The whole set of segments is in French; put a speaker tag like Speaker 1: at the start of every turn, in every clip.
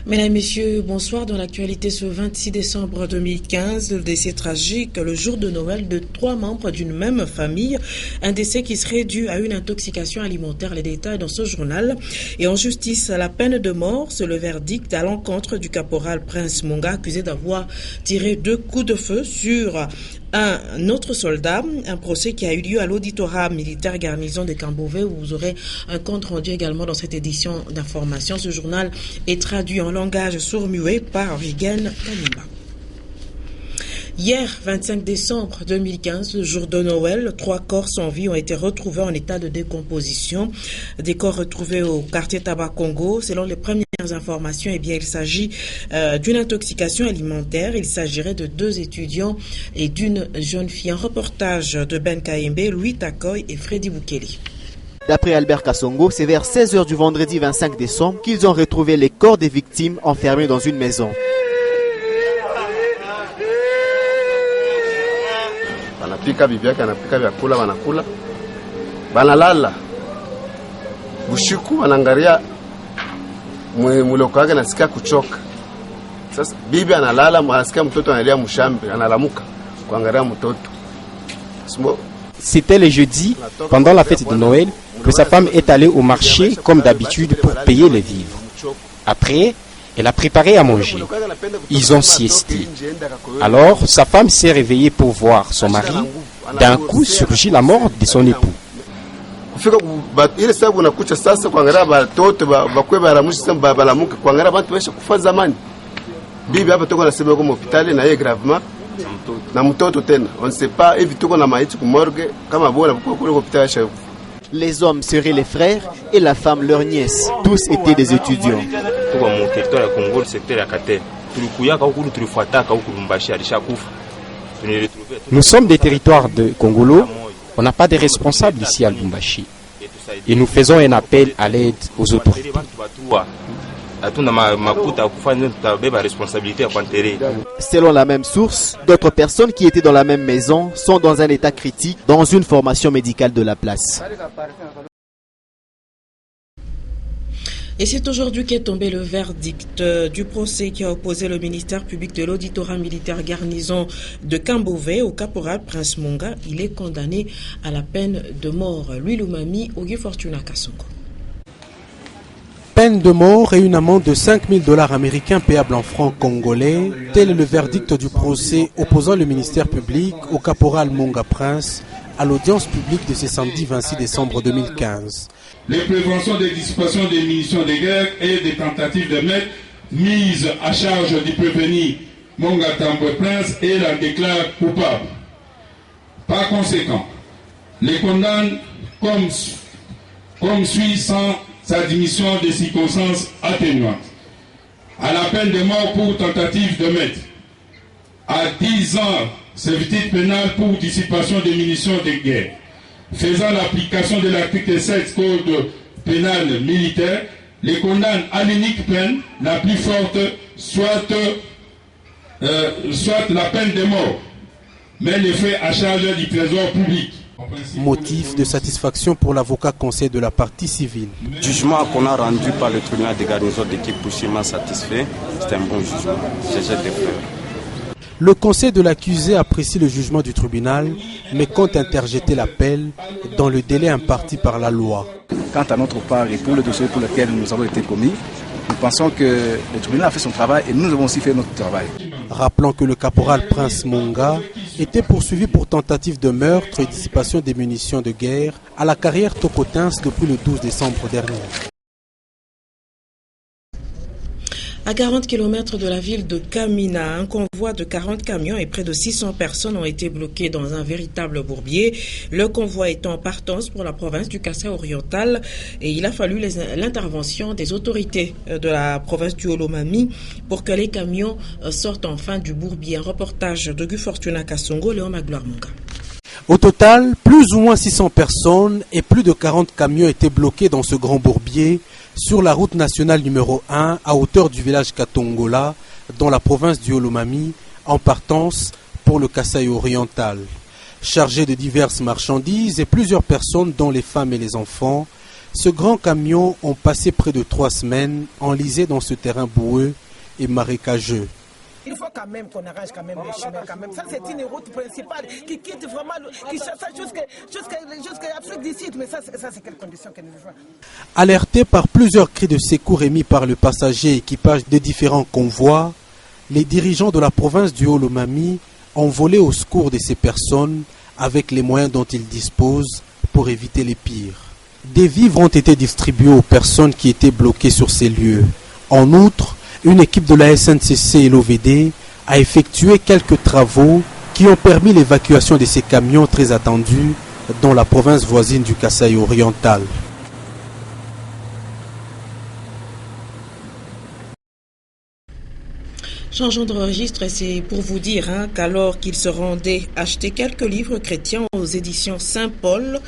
Speaker 1: Mesdames et messieurs, bonsoir. Dans l'actualité ce 26 décembre 2015, le décès tragique le jour de Noël de 3 membres d'une même famille. Un décès qui serait dû à une intoxication alimentaire. Les détails dans ce journal. Et en justice, la peine de mort, c'est le verdict à l'encontre du caporal Prince Monga, accusé d'avoir tiré 2 coups de feu sur un autre soldat. Un procès qui a eu lieu à l'auditorat militaire garnison de Kambové, où vous aurez un compte rendu également dans cette édition d'information. Ce journal est traduit en langage sourd-muet par Vigen Kanimba. Hier, 25 décembre 2015, jour de Noël, 3 corps sans vie ont été retrouvés en état de décomposition. Des corps retrouvés au quartier Tabac Congo. Selon les premières informations, il s'agit d'une intoxication alimentaire. Il s'agirait de 2 étudiants et d'une jeune fille. Un reportage de Ben Kaembe, Louis Takoy et Freddy Boukeli.
Speaker 2: D'après Albert Kassongo, c'est vers 16h du vendredi 25 décembre qu'ils ont retrouvé les corps des victimes enfermés dans une maison.
Speaker 3: Anapika bibi yake anapika vyakula wanakula banalala bushiku wanaangalia muloko wake nasikia kuchoka. Sasa bibi analala, anasikia mtoto analia mshambe, analamuka kuangalia mtoto.
Speaker 4: C'était le jeudi, pendant la fête de Noël, que sa femme est allée au marché comme d'habitude pour payer les vivres. Après, elle a préparé à manger. Ils ont siesté. Alors, sa femme s'est réveillée pour voir son mari. D'un coup, surgit la mort de son époux.
Speaker 2: Les hommes seraient les frères et la femme leur nièce. Tous étaient des étudiants.
Speaker 4: Nous sommes des territoires de Congolo. On n'a pas de responsables ici à Lubumbashi. Et nous faisons un appel à l'aide aux autorités.
Speaker 2: Selon la même source, d'autres personnes qui étaient dans la même maison sont dans un état critique dans une formation médicale de la place.
Speaker 1: Et c'est aujourd'hui qu'est tombé le verdict du procès qui a opposé le ministère public de l'auditorat militaire garnison de Kambové au caporal Prince Monga. Il est condamné à la peine de mort. Lui, Lumami, Ogi Fortuna Kassongo.
Speaker 5: Peine de mort et une amende de $5,000 américains payables en francs congolais. Tel est le verdict du procès opposant le ministère public au caporal Monga Prince à l'audience publique de ce samedi 26 décembre 2015.
Speaker 6: Les préventions des dissipations des munitions de guerre et des tentatives de meurtre mises à charge du prévenu Monga Prince et la déclare coupable. Par conséquent, les condamne comme suit sans sa démission des circonstances atténuantes, à la peine de mort pour tentative de meurtre, à 10 ans servitude pénale pour dissipation des munitions de guerre, faisant l'application de l'article 7 Code pénal militaire, les condamne à l'unique peine la plus forte, soit la peine de mort, mais les faits à charge du trésor public.
Speaker 5: Motif de satisfaction pour l'avocat conseil de la partie civile.
Speaker 7: Le jugement qu'on a rendu par le tribunal de garnison de Kipushi m'a satisfait. C'est un bon jugement. Je jette des fleurs.
Speaker 5: Le conseil de l'accusé apprécie le jugement du tribunal, mais compte interjeter l'appel dans le délai imparti par la loi.
Speaker 8: Quant à notre part et pour le dossier pour lequel nous avons été commis, nous pensons que le tribunal a fait son travail et nous avons aussi fait notre travail.
Speaker 5: Rappelons que le caporal Prince Monga était poursuivi pour tentative de meurtre et dissipation des munitions de guerre à la carrière Tocotins depuis le 12 décembre dernier.
Speaker 1: À 40 km de la ville de Kamina, un convoi de 40 camions et près de 600 personnes ont été bloqués dans un véritable bourbier. Le convoi étant en partance pour la province du Kasaï oriental et il a fallu l'intervention des autorités de la province du Olomami pour que les camions sortent enfin du bourbier. Un reportage de Gu Fortuna Kassongo, Léon Magloire Monga.
Speaker 5: Au total, plus ou moins 600 personnes et plus de 40 camions étaient bloqués dans ce grand bourbier sur la route nationale numéro 1 à hauteur du village Katongola dans la province du Olomami en partance pour le Kasaï oriental. Chargés de diverses marchandises et plusieurs personnes dont les femmes et les enfants, Ce grand camion ont passé près de 3 semaines enlisés dans ce terrain boueux et marécageux.
Speaker 9: Il faut quand même qu'on arrange quand même les chemins quand même. Ça c'est une route principale qui quitte vraiment, qui cherche jusqu'à l'Afrique du Sud. Mais ça c'est quelles conditions que nous vivons.
Speaker 5: Alertés par plusieurs cris de secours émis par le passager et équipage de différents convois, les dirigeants de la province du Haut-Lomami ont volé au secours de ces personnes avec les moyens dont ils disposent pour éviter les pires. Des vivres ont été distribués aux personnes qui étaient bloquées sur ces lieux. En outre, une équipe de la SNCC et l'OVD a effectué quelques travaux qui ont permis l'évacuation de ces camions très attendus dans la province voisine du Kasaï oriental.
Speaker 1: Changeons de registre, c'est pour vous dire qu'alors qu'il se rendait acheter quelques livres chrétiens aux éditions Saint-Paul,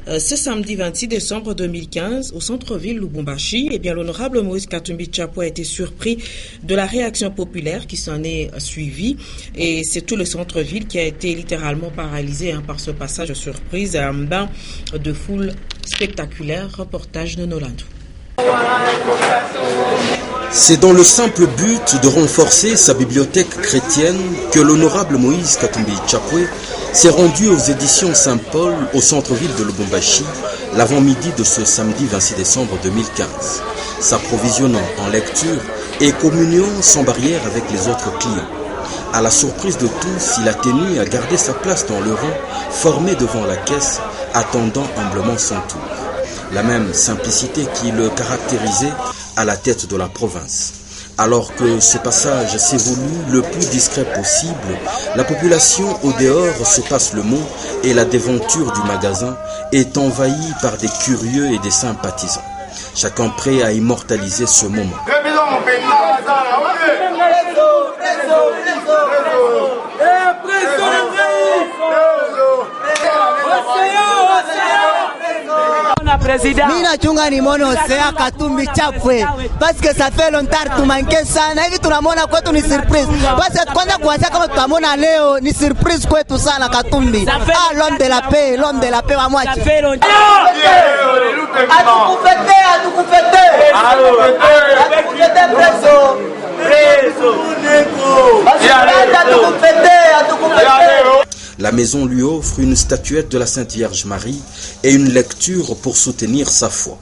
Speaker 1: ce samedi 26 décembre 2015, au centre-ville Lubumbashi, l'honorable Moïse Katumbi Tshapwe a été surpris de la réaction populaire qui s'en est suivie. Et c'est tout le centre-ville qui a été littéralement paralysé par ce passage surprise, un bain de foule spectaculaire. Reportage de Nolando.
Speaker 10: C'est dans le simple but de renforcer sa bibliothèque chrétienne que l'honorable Moïse Katumbi Tshapwe s'est rendu aux éditions Saint-Paul au centre-ville de Lubumbashi l'avant-midi de ce samedi 26 décembre 2015, s'approvisionnant en lecture et communion sans barrière avec les autres clients. À la surprise de tous, il a tenu à garder sa place dans le rang formé devant la caisse, attendant humblement son tour. La même simplicité qui le caractérisait à la tête de la province. Alors que ce passage s'évolue le plus discret possible, la population au dehors se passe le mot et la déventure du magasin est envahie par des curieux et des sympathisants. Chacun prêt à immortaliser ce moment.
Speaker 11: Mina chunga ni mono Osea Katumbi Tshapwe parce que ça fait longtemps tumanke sana hivi tunamwona kwetu ni surprise parce que kwanza kuanzia kama tutamwona leo ni surprise kwetu sana Katumbi l'homme de la paix wa mwachi atukufete
Speaker 10: La maison lui offre une statuette de la Sainte Vierge Marie et une lecture pour soutenir sa foi.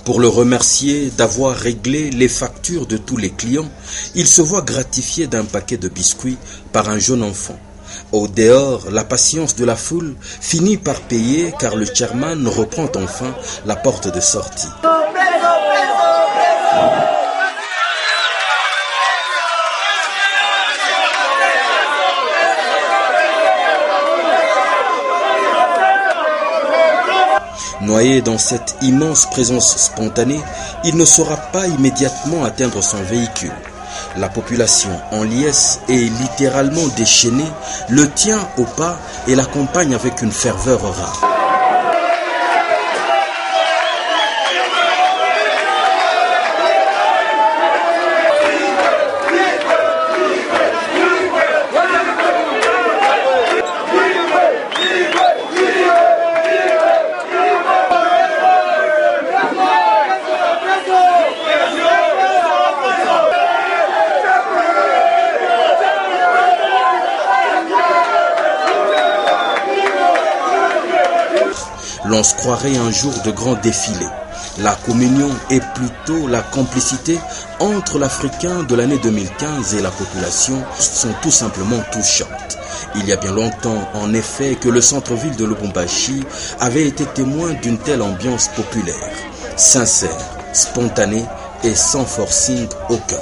Speaker 10: Pour le remercier d'avoir réglé les factures de tous les clients, il se voit gratifié d'un paquet de biscuits par un jeune enfant. Au dehors, la patience de la foule finit par payer car le chairman reprend enfin la porte de sortie. Noyé dans cette immense présence spontanée, il ne saura pas immédiatement atteindre son véhicule. La population en liesse et littéralement déchaînée le tient au pas et l'accompagne avec une ferveur rare. L'on se croirait un jour de grand défilé. La communion est plutôt la complicité entre l'Africain de l'année 2015 et la population sont tout simplement touchantes. Il y a bien longtemps, en effet, que le centre-ville de Lubumbashi avait été témoin d'une telle ambiance populaire, sincère, spontanée et sans forcing aucun.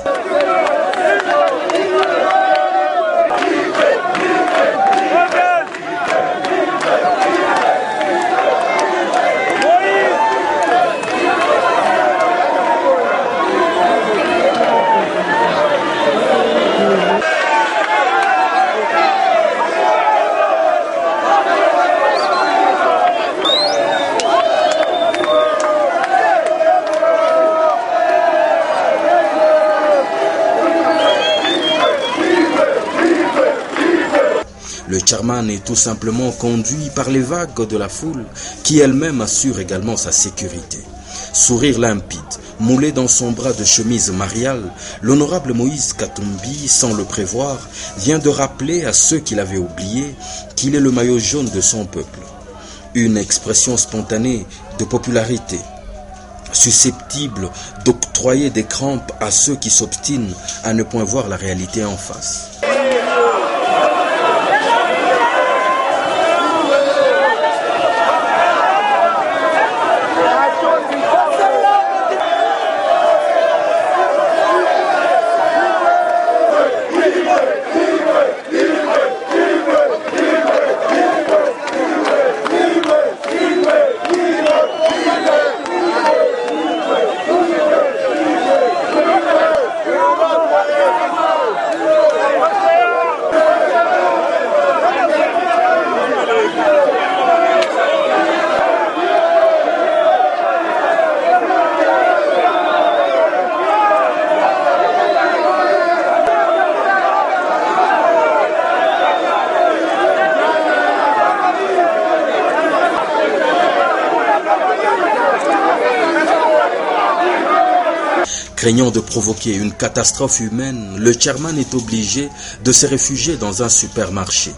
Speaker 10: chairman est tout simplement conduit par les vagues de la foule qui elle-même assure également sa sécurité. Sourire limpide, moulé dans son bras de chemise mariale, l'honorable Moïse Katumbi, sans le prévoir, vient de rappeler à ceux qui l'avaient oublié qu'il est le maillot jaune de son peuple. Une expression spontanée de popularité, susceptible d'octroyer des crampes à ceux qui s'obstinent à ne point voir la réalité en face. Craignant de provoquer une catastrophe humaine, le chairman est obligé de se réfugier dans un supermarché.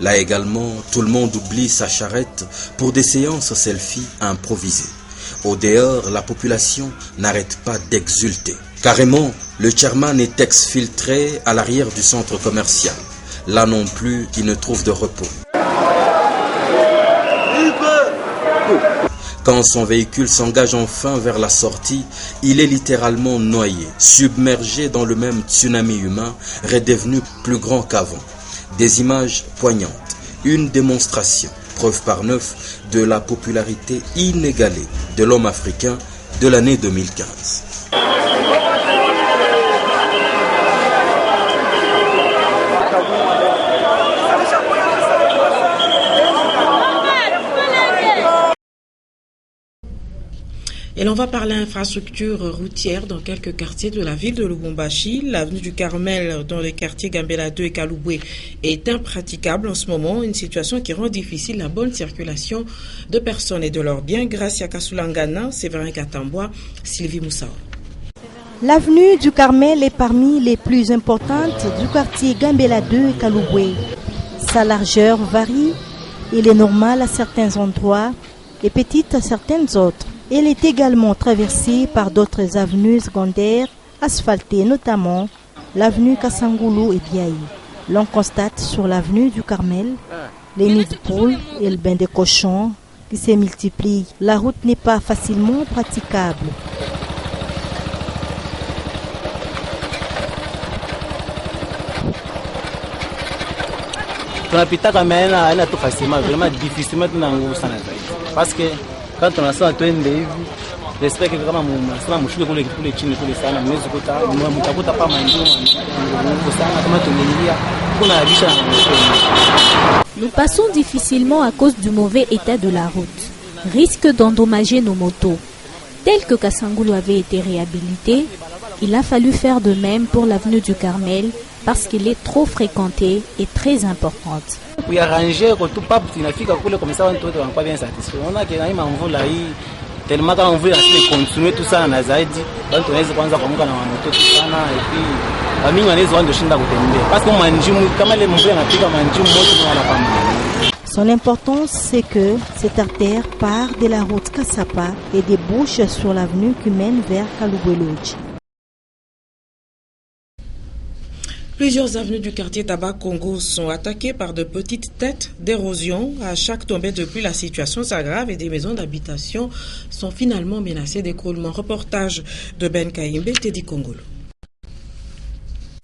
Speaker 10: Là également, tout le monde oublie sa charrette pour des séances selfie improvisées. Au dehors, la population n'arrête pas d'exulter. Carrément, le chairman est exfiltré à l'arrière du centre commercial. Là non plus, il ne trouve de repos. Quand son véhicule s'engage enfin vers la sortie, il est littéralement noyé, submergé dans le même tsunami humain, redevenu plus grand qu'avant. Des images poignantes, une démonstration, preuve par 9, de la popularité inégalée de l'homme africain de l'année 2015.
Speaker 1: Et l'on va parler infrastructure routière dans quelques quartiers de la ville de Lubumbashi. L'avenue du Carmel dans les quartiers Gambela 2 et Kaloubwe est impraticable en ce moment, une situation qui rend difficile la bonne circulation de personnes et de leurs biens. Gracia Kasulangana, Séverin Katamboa, Sylvie Moussa.
Speaker 12: L'avenue du Carmel est parmi les plus importantes du quartier Gambela 2 et Kaloubwe. Sa largeur varie, elle est normale à certains endroits et petite à certaines autres. Elle est également traversée par d'autres avenues secondaires asphaltées, notamment l'avenue Kassangoulou et Biaï. L'on constate sur l'avenue du Carmel les nids de poules et le bain des cochons qui se multiplient. La route n'est pas facilement praticable.
Speaker 13: Parce que quand on a ça à toi j'espère que kama mnasema mshuke kule chini kule sana mwezi mtakuta pa manjuma sana kama tumeingia kuna habisha.
Speaker 14: Nous passons difficilement à cause du mauvais état de la route. Risque d'endommager nos motos. Tel que Kassangoulou avait été réhabilité, il a fallu faire de même pour l'avenue du Carmel parce qu'elle est trop fréquentée et très importante.
Speaker 13: Pour arranger que tout pas inafika kule comme ça on est pas bien satisfait. On a que na mvula hii tellement quand on veut continuer tout ça na zaidi watu wanaweza kuanza kuamka na moto sana et puis wamingi wanaweza wando shinda kutembea parce que manjimu kama ile mvula inapiga manjimu moto wanapamba.
Speaker 12: Son importance, c'est que cette artère part de la route Kassapa et débouche sur l'avenue qui mène vers Kaloubwe-Lodge.
Speaker 1: Plusieurs avenues du quartier Tabac Congo sont attaquées par de petites têtes d'érosion. À chaque tombée de pluie, la situation s'aggrave et des maisons d'habitation sont finalement menacées d'écroulement. Reportage de Ben Kaimbe, Teddy Kongolo.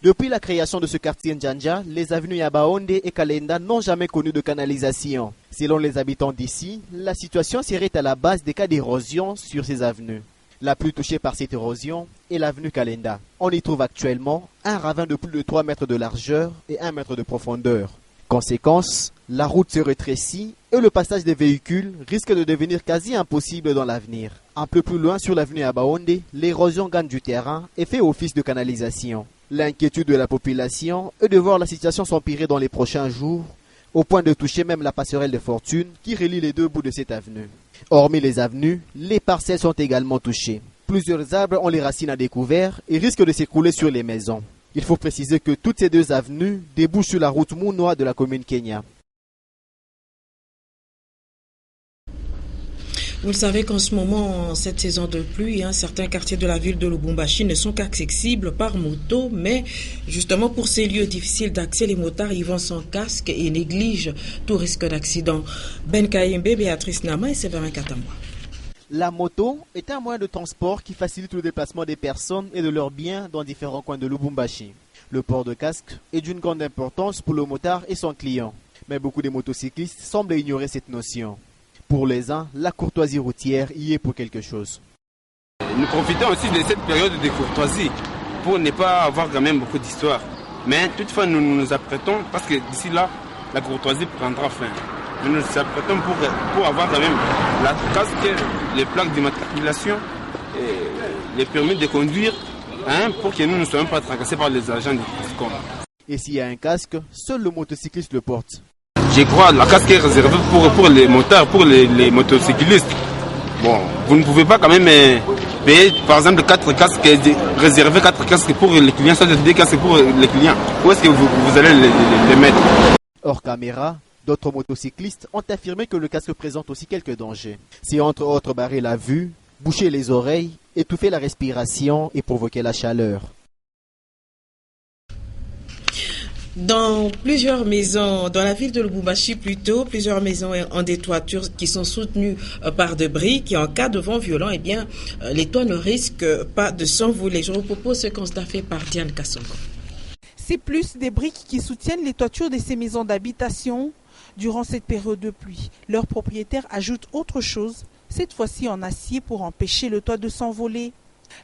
Speaker 2: Depuis la création de ce quartier Ndjanja, les avenues Yabaonde et Kalenda n'ont jamais connu de canalisation. Selon les habitants d'ici, la situation serait à la base des cas d'érosion sur ces avenues. La plus touchée par cette érosion est l'avenue Kalenda. On y trouve actuellement un ravin de plus de 3 mètres de largeur et 1 mètre de profondeur. Conséquence, la route se rétrécit et le passage des véhicules risque de devenir quasi impossible dans l'avenir. Un peu plus loin sur l'avenue Abaonde, l'érosion gagne du terrain et fait office de canalisation. L'inquiétude de la population est de voir la situation s'empirer dans les prochains jours au point de toucher même la passerelle de fortune qui relie les deux bouts de cette avenue. Hormis les avenues, les parcelles sont également touchées. Plusieurs arbres ont les racines à découvert et risquent de s'écrouler sur les maisons. Il faut préciser que toutes ces deux avenues débouchent sur la route Mounoa de la commune Kenya.
Speaker 1: Vous le savez qu'en ce moment, en cette saison de pluie, certains quartiers de la ville de Lubumbashi ne sont qu'accessibles par moto, mais justement pour ces lieux difficiles d'accès, les motards y vont sans casque et négligent tout risque d'accident. Ben Kayembe, Béatrice Nama et Séverin Katamwa.
Speaker 2: La moto est un moyen de transport qui facilite le déplacement des personnes et de leurs biens dans différents coins de Lubumbashi. Le port de casque est d'une grande importance pour le motard et son client, mais beaucoup de motocyclistes semblent ignorer cette notion. Pour les uns, la courtoisie routière y est pour quelque chose.
Speaker 3: Nous profitons aussi de cette période de courtoisie pour ne pas avoir quand même beaucoup d'histoires. Mais toutefois, nous nous apprêtons, parce que d'ici là, la courtoisie prendra fin. Nous nous apprêtons pour avoir quand même la casque, les plaques d'immatriculation, les permis de conduire, pour que nous ne soyons pas tracassés par les agents du TRASCOM.
Speaker 2: Et s'il y a un casque, seul le motocycliste le porte.
Speaker 3: Je crois que la casque est réservée pour les motards, pour les motocyclistes. Bon, vous ne pouvez pas quand même payer par exemple 4 casques, réserver 4 casques pour les clients, ça 2 casques pour les clients. Où est-ce que vous allez les mettre?
Speaker 2: Hors caméra, d'autres motocyclistes ont affirmé que le casque présente aussi quelques dangers. C'est entre autres barrer la vue, boucher les oreilles, étouffer la respiration et provoquer la chaleur.
Speaker 1: Dans plusieurs maisons, dans la ville de Lubumbashi plutôt, plusieurs maisons ont des toitures qui sont soutenues par de briques et en cas de vent violent, les toits ne risquent pas de s'envoler. Je vous propose ce constat fait par Diane Kassongo.
Speaker 15: C'est plus des briques qui soutiennent les toitures de ces maisons d'habitation durant cette période de pluie. Leurs propriétaires ajoutent autre chose, cette fois-ci en acier pour empêcher le toit de s'envoler.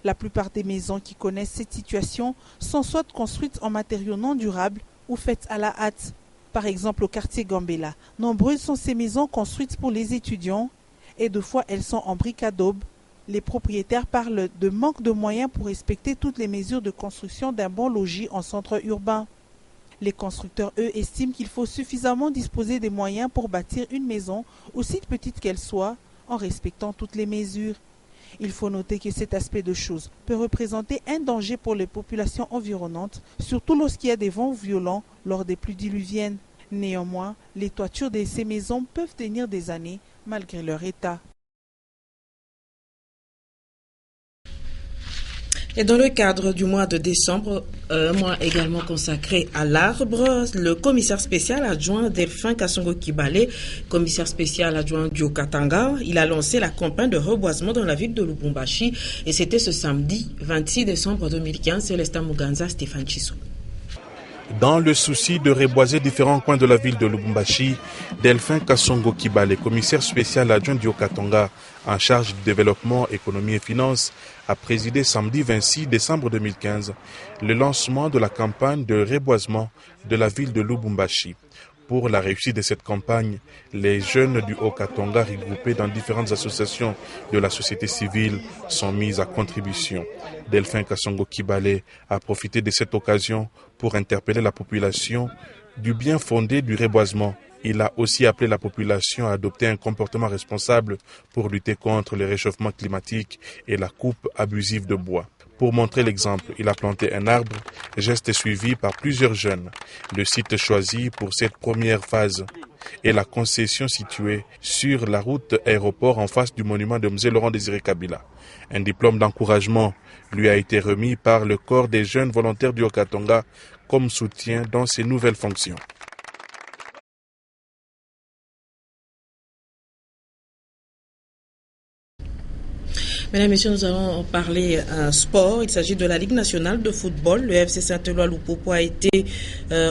Speaker 15: La plupart des maisons qui connaissent cette situation sont soit construites en matériaux non durables ou faites à la hâte. Par exemple au quartier Gambela, nombreuses sont ces maisons construites pour les étudiants et 2 fois elles sont en briques adobe. Les propriétaires parlent de manque de moyens pour respecter toutes les mesures de construction d'un bon logis en centre urbain. Les constructeurs, eux, estiment qu'il faut suffisamment disposer des moyens pour bâtir une maison, aussi petite qu'elle soit, en respectant toutes les mesures. Il faut noter que cet aspect de choses peut représenter un danger pour les populations environnantes, surtout lorsqu'il y a des vents violents lors des pluies diluviennes. Néanmoins, les toitures de ces maisons peuvent tenir des années malgré leur état.
Speaker 1: Et dans le cadre du mois de décembre, un mois également consacré à l'arbre, le commissaire spécial adjoint Delphin Kassongo Kibale, commissaire spécial adjoint du Haut-Katanga, il a lancé la campagne de reboisement dans la ville de Lubumbashi et c'était ce samedi 26 décembre 2015. Célestin Muganza, Stéphane Chissou.
Speaker 16: Dans le souci de reboiser différents coins de la ville de Lubumbashi, Delphin Kassongo Kibale, commissaire spécial adjoint du Haut-Katanga en charge du développement, économie et finances, a présidé samedi 26 décembre 2015 le lancement de la campagne de reboisement de la ville de Lubumbashi. Pour la réussite de cette campagne, les jeunes du Haut-Katanga regroupés dans différentes associations de la société civile sont mis à contribution. Delphin Kassongo Kibale a profité de cette occasion pour interpeller la population du bien fondé du reboisement. Il a aussi appelé la population à adopter un comportement responsable pour lutter contre le réchauffement climatique et la coupe abusive de bois. Pour montrer l'exemple, il a planté un arbre, geste suivi par plusieurs jeunes. Le site choisi pour cette première phase est la concession située sur la route aéroport en face du monument de Mzee Laurent Désiré Kabila. Un diplôme d'encouragement lui a été remis par le corps des jeunes volontaires du Haut-Katanga comme soutien dans ses nouvelles fonctions.
Speaker 1: Mesdames et messieurs, nous allons parler sport. Il s'agit de la Ligue nationale de football. Le FC Saint-Éloi Lupopo a été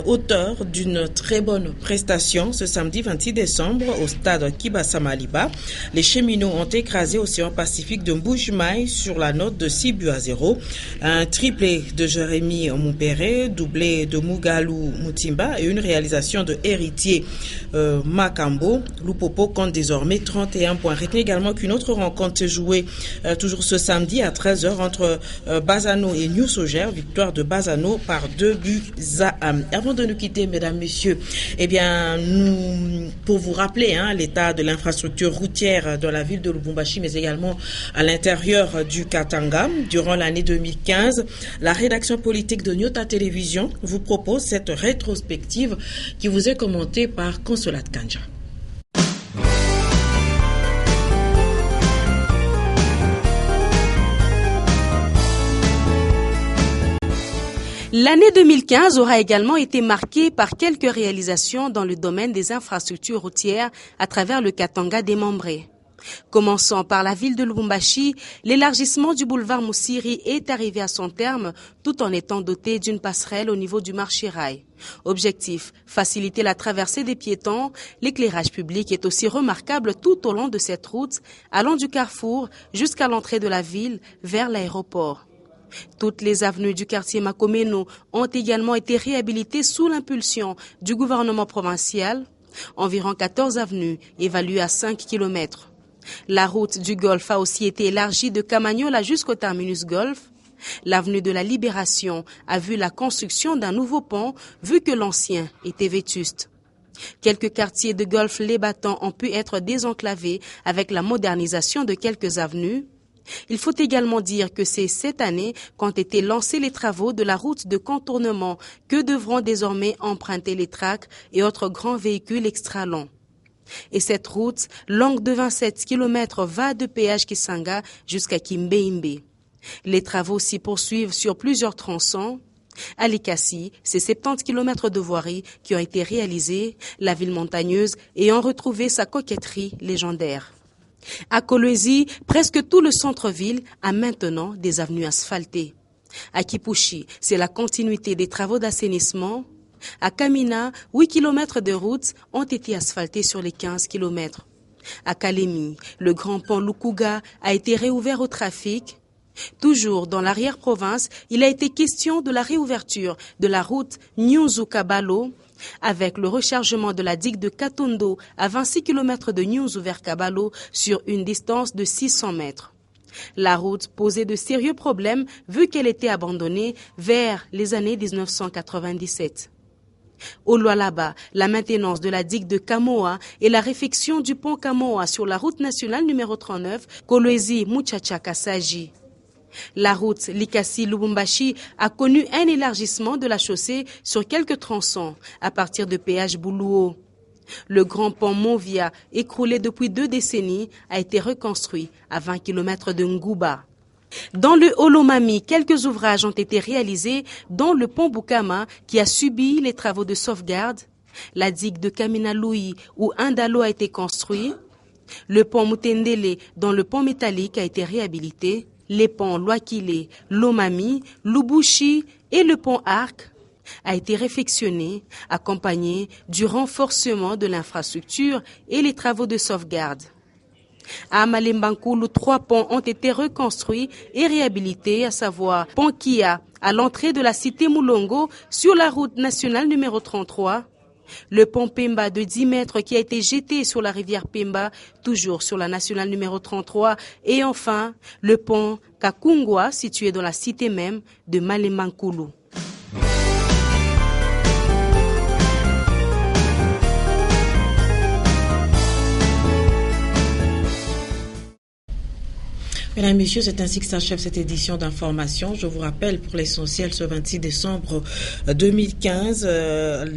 Speaker 1: auteur d'une très bonne prestation ce samedi 26 décembre au stade Kibasa Maliba. Les Cheminots ont écrasé Océan Pacifique de Mbujimaï sur la note de 6-0. Un triplé de Jérémy Moupéré, doublé de Mugalou Mutimba et une réalisation de Héritier Makambo. Lupopo compte désormais 31 points. Retenez également qu'une autre rencontre s'est jouée toujours ce samedi à 13h entre Bazano et New Sogère, victoire de Bazano par 2-1. Avant de nous quitter, mesdames, messieurs, eh bien, pour vous rappeler l'état de l'infrastructure routière dans la ville de Lubumbashi, mais également à l'intérieur du Katanga, durant l'année 2015, la rédaction politique de Nyota Télévision vous propose cette rétrospective qui vous est commentée par Consolate Kanja.
Speaker 17: L'année 2015 aura également été marquée par quelques réalisations dans le domaine des infrastructures routières à travers le Katanga démembré. Commençant par la ville de Lubumbashi, l'élargissement du boulevard Moussiri est arrivé à son terme tout en étant doté d'une passerelle au niveau du marché rail. Objectif, faciliter la traversée des piétons. L'éclairage public est aussi remarquable tout au long de cette route, allant du carrefour jusqu'à l'entrée de la ville vers l'aéroport. Toutes les avenues du quartier Makomeno ont également été réhabilitées sous l'impulsion du gouvernement provincial. Environ 14 avenues évaluées à 5 km. La route du Golfe a aussi été élargie de Camagnola jusqu'au terminus Golfe. L'avenue de la Libération a vu la construction d'un nouveau pont vu que l'ancien était vétuste. Quelques quartiers de Golfe-les-Battants ont pu être désenclavés avec la modernisation de quelques avenues. Il faut également dire que c'est cette année qu'ont été lancés les travaux de la route de contournement que devront désormais emprunter les tracks et autres grands véhicules extra longs. Et cette route, longue de 27 km, va de péage Kisanga jusqu'à Kimbeimbe. Les travaux s'y poursuivent sur plusieurs tronçons. À Likasi, c'est 70 km de voirie qui ont été réalisés, la ville montagneuse ayant retrouvé sa coquetterie légendaire. À Kolwezi, presque tout le centre-ville a maintenant des avenues asphaltées. À Kipushi, c'est la continuité des travaux d'assainissement. À Kamina, 8 km de routes ont été asphaltés sur les 15 km. À Kalemi, le grand pont Lukuga a été réouvert au trafic. Toujours dans l'arrière-province, il a été question de la réouverture de la route Nyunzu-Kabalo, avec le rechargement de la digue de Katondo à 26 km de Nyunzu vers Kabalo sur une distance de 600 mètres. La route posait de sérieux problèmes vu qu'elle était abandonnée vers les années 1997. Au Lualaba, la maintenance de la digue de Kamoa et la réfection du pont Kamoa sur la route nationale numéro 39, Kolwezi-Muchacha-Kasaji. La route Likasi-Lubumbashi a connu un élargissement de la chaussée sur quelques tronçons à partir de péage Boulou. Le grand pont Movia, écroulé depuis 2 décennies, a été reconstruit à 20 km de Ngouba. Dans le Holomami, quelques ouvrages ont été réalisés, dont le pont Bukama qui a subi les travaux de sauvegarde, la digue de Kaminaloui où un dalo a été construit, le pont Mutendele dont le pont métallique a été réhabilité, les ponts Loakile, Lomami, Lubushi et le pont Arc a été réfectionné, accompagné du renforcement de l'infrastructure et les travaux de sauvegarde. À Malembankoulou, 3 ponts ont été reconstruits et réhabilités, à savoir pont Kia à l'entrée de la cité Moulongo sur la route nationale numéro 33, le pont Pemba de 10 mètres qui a été jeté sur la rivière Pemba, toujours sur la nationale numéro 33, et enfin le pont Kakungwa situé dans la cité même de Malembankoulou.
Speaker 1: Mesdames, Messieurs, c'est ainsi que s'achève cette édition d'information. Je vous rappelle pour l'essentiel ce 26 décembre 2015,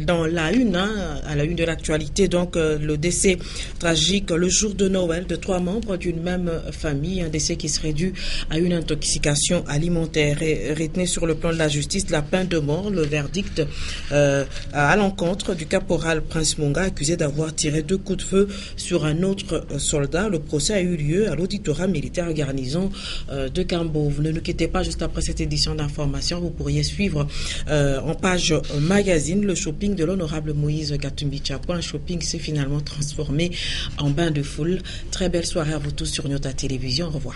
Speaker 1: dans la une, à la une de l'actualité, donc le décès tragique le jour de Noël de 3 membres d'une même famille, un décès qui serait dû à une intoxication alimentaire. Et retenez sur le plan de la justice la peine de mort, le verdict à l'encontre du caporal Prince Monga, accusé d'avoir tiré 2 coups de feu sur un autre soldat. Le procès a eu lieu à l'auditorat militaire garnison de Cambo. Vous ne nous quittez pas juste après cette édition d'information. Vous pourriez suivre en page magazine le shopping de l'honorable Moïse Katumbi Chapwe. Un shopping s'est finalement transformé en bain de foule. Très belle soirée à vous tous sur Nyota Télévision. Au revoir.